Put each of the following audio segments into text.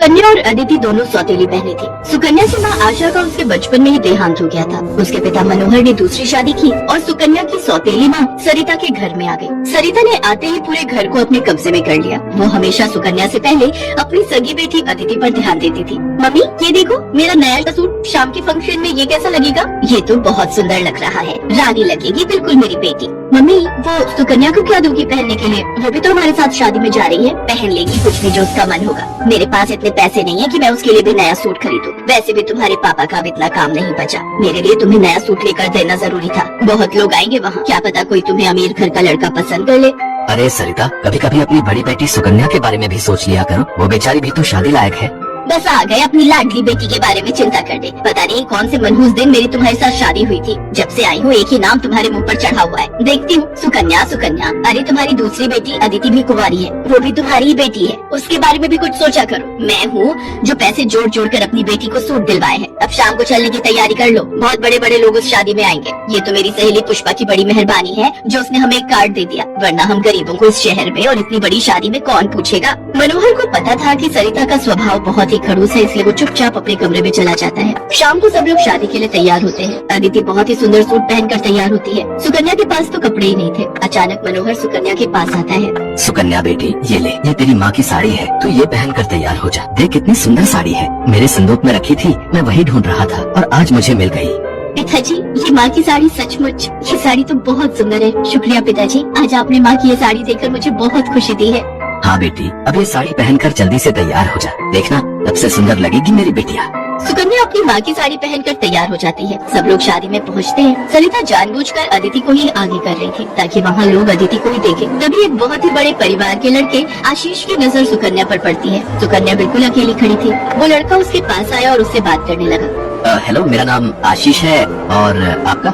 सुकन्या और अदिति दोनों सौतेली बहनें थी। सुकन्या की मां आशा का उसके बचपन में ही देहांत हो गया था। उसके पिता मनोहर ने दूसरी शादी की और सुकन्या की सौतेली मां सरिता के घर में आ गई। सरिता ने आते ही पूरे घर को अपने कब्जे में कर लिया। वो हमेशा सुकन्या से पहले अपनी सगी बेटी अदिति पर ध्यान देती थी। मम्मी ये देखो मेरा नया सूट शाम के फंक्शन में, ये कैसा लगेगा? ये तो बहुत सुंदर लग रहा है, रानी लगेगी बिल्कुल मेरी बेटी। मम्मी वो सुकन्या को क्या दोगी पहनने के लिए? वो भी तो हमारे साथ शादी में जा रही है, पहन लेगी कुछ भी जो उसका मन होगा। मेरे पास इतने पैसे नहीं है कि मैं उसके लिए भी नया सूट खरीदूं। वैसे भी तुम्हारे पापा का अब इतना काम नहीं बचा। मेरे लिए तुम्हें नया सूट लेकर देना जरूरी था। बहुत लोग आएंगे वहाँ, क्या पता कोई तुम्हें अमीर घर का लड़का पसंद कर ले। अरे सरिता, कभी कभी अपनी बड़ी बेटी सुकन्या के बारे में भी सोच लिया करो। वो बेचारी भी तो शादी लायक है। बस आ गए अपनी लाडली बेटी के बारे में चिंता करने। पता नहीं कौन से मनहूस दिन मेरी तुम्हारे साथ शादी हुई थी। जब से आई हूँ एक ही नाम तुम्हारे मुंह पर चढ़ा हुआ है। देखती हूँ सुकन्या सुकन्या। अरे तुम्हारी दूसरी बेटी अदिति भी कुंवारी है, वो भी तुम्हारी ही बेटी है। उसके बारे में भी कुछ सोचा करो। मैं हूँ जो पैसे जोड़ जोड़ कर अपनी बेटी को सूट दिलवाए हैं। अब शाम को चलने की तैयारी कर लो, बहुत बड़े बड़े लोग उस शादी में आएंगे। ये तो मेरी सहेली पुष्पा की बड़ी मेहरबानी है जो उसने हमें एक कार्ड दे दिया, वरना हम गरीबों को इस शहर में और इतनी बड़ी शादी में कौन पूछेगा। मनोहर को पता था कि सरिता का स्वभाव बहुत ही खड़ूस है, इसलिए वो चुपचाप अपने कमरे में चला जाता है। शाम को सब लोग शादी के लिए तैयार होते हैं। अदिति बहुत ही सुंदर सूट पहनकर तैयार होती है। सुकन्या के पास तो कपड़े ही नहीं थे। अचानक मनोहर सुकन्या के पास आता है। सुकन्या बेटी, ये ले, ये तेरी माँ की साड़ी है, तू ये पहन कर तैयार हो जा। देख कितनी सुंदर साड़ी है, मेरे संदूक में रखी थी, मैं वही ढूंढ रहा था और आज मुझे मिल गई। पिताजी ये माँ की साड़ी सचमुच, ये साड़ी तो बहुत सुंदर है। शुक्रिया पिताजी, आज आपने माँ की ये साड़ी देखकर मुझे बहुत खुशी दी है। हाँ बेटी, अब ये साड़ी पहनकर जल्दी से तैयार हो जा। देखना अब से सुंदर लगेगी मेरी बेटिया। सुकन्या अपनी माँ की साड़ी पहनकर तैयार हो जाती है। सब लोग शादी में पहुँचते हैं। सरिता जानबूझकर अदिति को ही आगे कर रही थी ताकि वहाँ लोग अदिति को ही देखें। तभी एक बहुत ही बड़े परिवार के लड़के आशीष की नजर सुकन्या पर पड़ती है। सुकन्या बिल्कुल अकेली खड़ी थी। वो लड़का उसके पास आया और उससे बात करने लगा। हेलो, मेरा नाम आशीष है और आपका?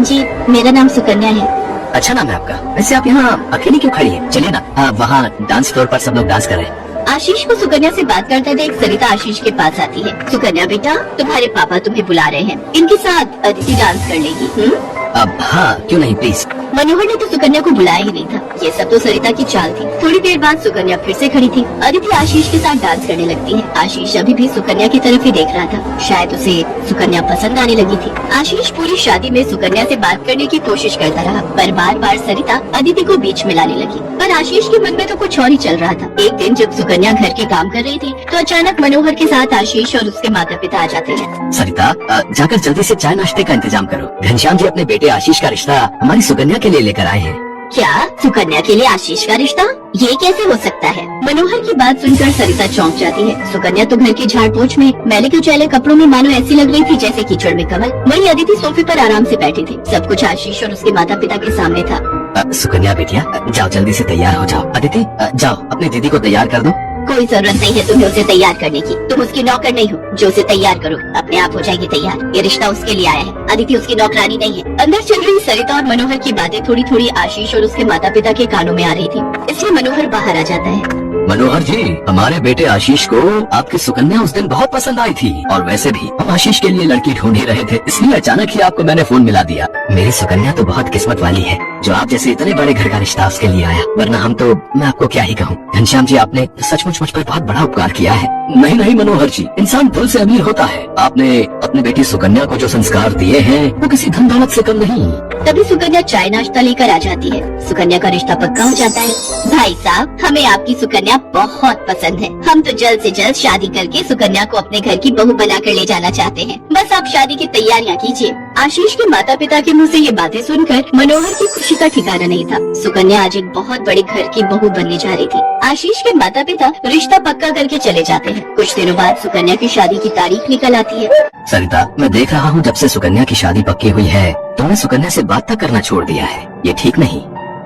जी मेरा नाम सुकन्या है। अच्छा नाम है आपका। वैसे आप यहाँ अकेली क्यों खड़ी है? चलिए ना, वहाँ डांस फ्लोर पर सब लोग डांस कर रहे हैं। आशीष को सुकन्या से बात करते देख सरिता आशीष के पास आती है। सुकन्या बेटा, तुम्हारे पापा तुम्हें बुला रहे हैं, इनके साथ अदिति डांस कर लेगी। अब हाँ, क्यों नहीं, प्लीज। मनोहर ने तो सुकन्या को बुलाया ही नहीं था। ये सब तो सरिता की चाल थी। थोड़ी देर बाद सुकन्या फिर से खड़ी थी। अदिति आशीष के साथ डांस करने लगती है। आशीष अभी भी सुकन्या की तरफ ही देख रहा था। शायद उसे सुकन्या पसंद आने लगी थी। आशीष पूरी शादी में सुकन्या से बात करने की कोशिश करता रहा, पर बार बार सरिता अदिति को बीच में लाने लगी। पर आशीष के मन में तो कुछ और ही चल रहा था। एक दिन जब सुकन्या घर के काम कर रही थी तो अचानक मनोहर के साथ आशीष और उसके माता पिता आ जाते हैं। सरिता, जाकर जल्दी से चाय नाश्ते का इंतजाम करो। घनश्याम जी अपने बेटे आशीष का रिश्ता हमारी सुकन्या के लिए लेकर आए हैं। क्या? सुकन्या के लिए आशीष का रिश्ता? ये कैसे हो सकता है? मनोहर की बात सुनकर सरिता चौंक जाती है। सुकन्या तो घर के झाड़ पोंछ में मैले कुचैले कपड़ों में मानो ऐसी लग रही थी जैसे कीचड़ में कमल। वहीं अदिति सोफे पर आराम से बैठी थी। सब कुछ आशीष और उसके माता पिता के सामने था। सुकन्या बेटिया, जाओ जल्दी से तैयार हो जाओ। अदिति, जाओ अपनी दीदी को तैयार कर दो। कोई जरूरत नहीं है तुम्हें उसे तैयार करने की। तुम उसकी नौकर नहीं हो जो उसे तैयार करो, अपने आप हो जाएगी तैयार। ये रिश्ता उसके लिए आया है, अदिति उसकी नौकरानी नहीं है। अंदर चल रही सरिता और मनोहर की बातें थोड़ी थोड़ी आशीष और उसके माता पिता के कानों में आ रही थी, इसलिए मनोहर बाहर आ जाता है। मनोहर जी, हमारे बेटे आशीष को आपकी सुकन्या उस दिन बहुत पसंद आई थी और वैसे भी हम आशीष के लिए लड़की ढूंढ ही रहे थे, इसलिए अचानक ही आपको मैंने फोन मिला दिया। मेरी सुकन्या तो बहुत किस्मत वाली है जो आप जैसे इतने बड़े घर का रिश्ता उसके लिए आया, वरना हम तो, मैं आपको क्या ही कहूँ। घनश्याम जी, आपने सचमुच मुझ पर बहुत बड़ा उपकार किया है। नहीं नहीं मनोहर जी, इंसान दिल से अमीर होता है। आपने अपनी बेटी सुकन्या को जो संस्कार दिए हैं वो किसी धन दौलत से कम नहीं। तभी सुकन्या चाय नाश्ता लेकर आ जाती है। सुकन्या का रिश्ता पक्का हो जाता है। भाई साहब, हमें आपकी सुकन्या बहुत पसंद है। हम तो जल्द से जल्द शादी करके सुकन्या को अपने घर की बहू बनाकर ले जाना चाहते हैं। बस आप शादी की तैयारियां कीजिए। आशीष के माता पिता के मुंह से ये बातें सुनकर मनोहर की खुशी का ठिकाना नहीं था। सुकन्या आज एक बहुत बड़े घर की बहू बनने जा रही थी। आशीष के माता पिता रिश्ता पक्का करके चले जाते हैं। कुछ दिनों बाद सुकन्या की शादी की तारीख निकल आती है। सरिता, मैं देख रहा हूँ जब से सुकन्या की शादी पक्की हुई है तुमने सुकन्या से बात तक करना छोड़ दिया है। ये ठीक नहीं।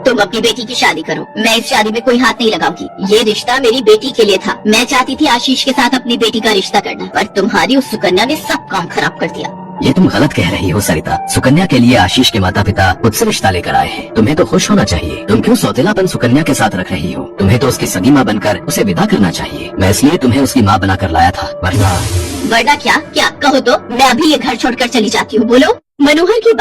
तुम अपनी बेटी की शादी करो, मैं इस शादी में कोई हाथ नहीं लगाऊंगी। ये रिश्ता मेरी बेटी के लिए था। मैं चाहती थी आशीष के साथ अपनी बेटी का रिश्ता करना, पर तुम्हारी उस सुकन्या ने सब काम खराब कर दिया। ये तुम गलत कह रही हो सरिता। सुकन्या के लिए आशीष के माता पिता खुद से रिश्ता लेकर आए हैं। तुम्हें तो खुश होना चाहिए। तुम क्यों सौतेलापन सुकन्या के साथ रख रही हो? तुम्हें तो उसकी सगी माँ बनकर उसे विदा करना चाहिए। मैं इसलिए तुम्हें उसकी माँ बनाकर लाया था, वरना क्या कहो तो मैं अभी ये घर छोड़कर चली जाती हूँ। बोलो। मनोहर की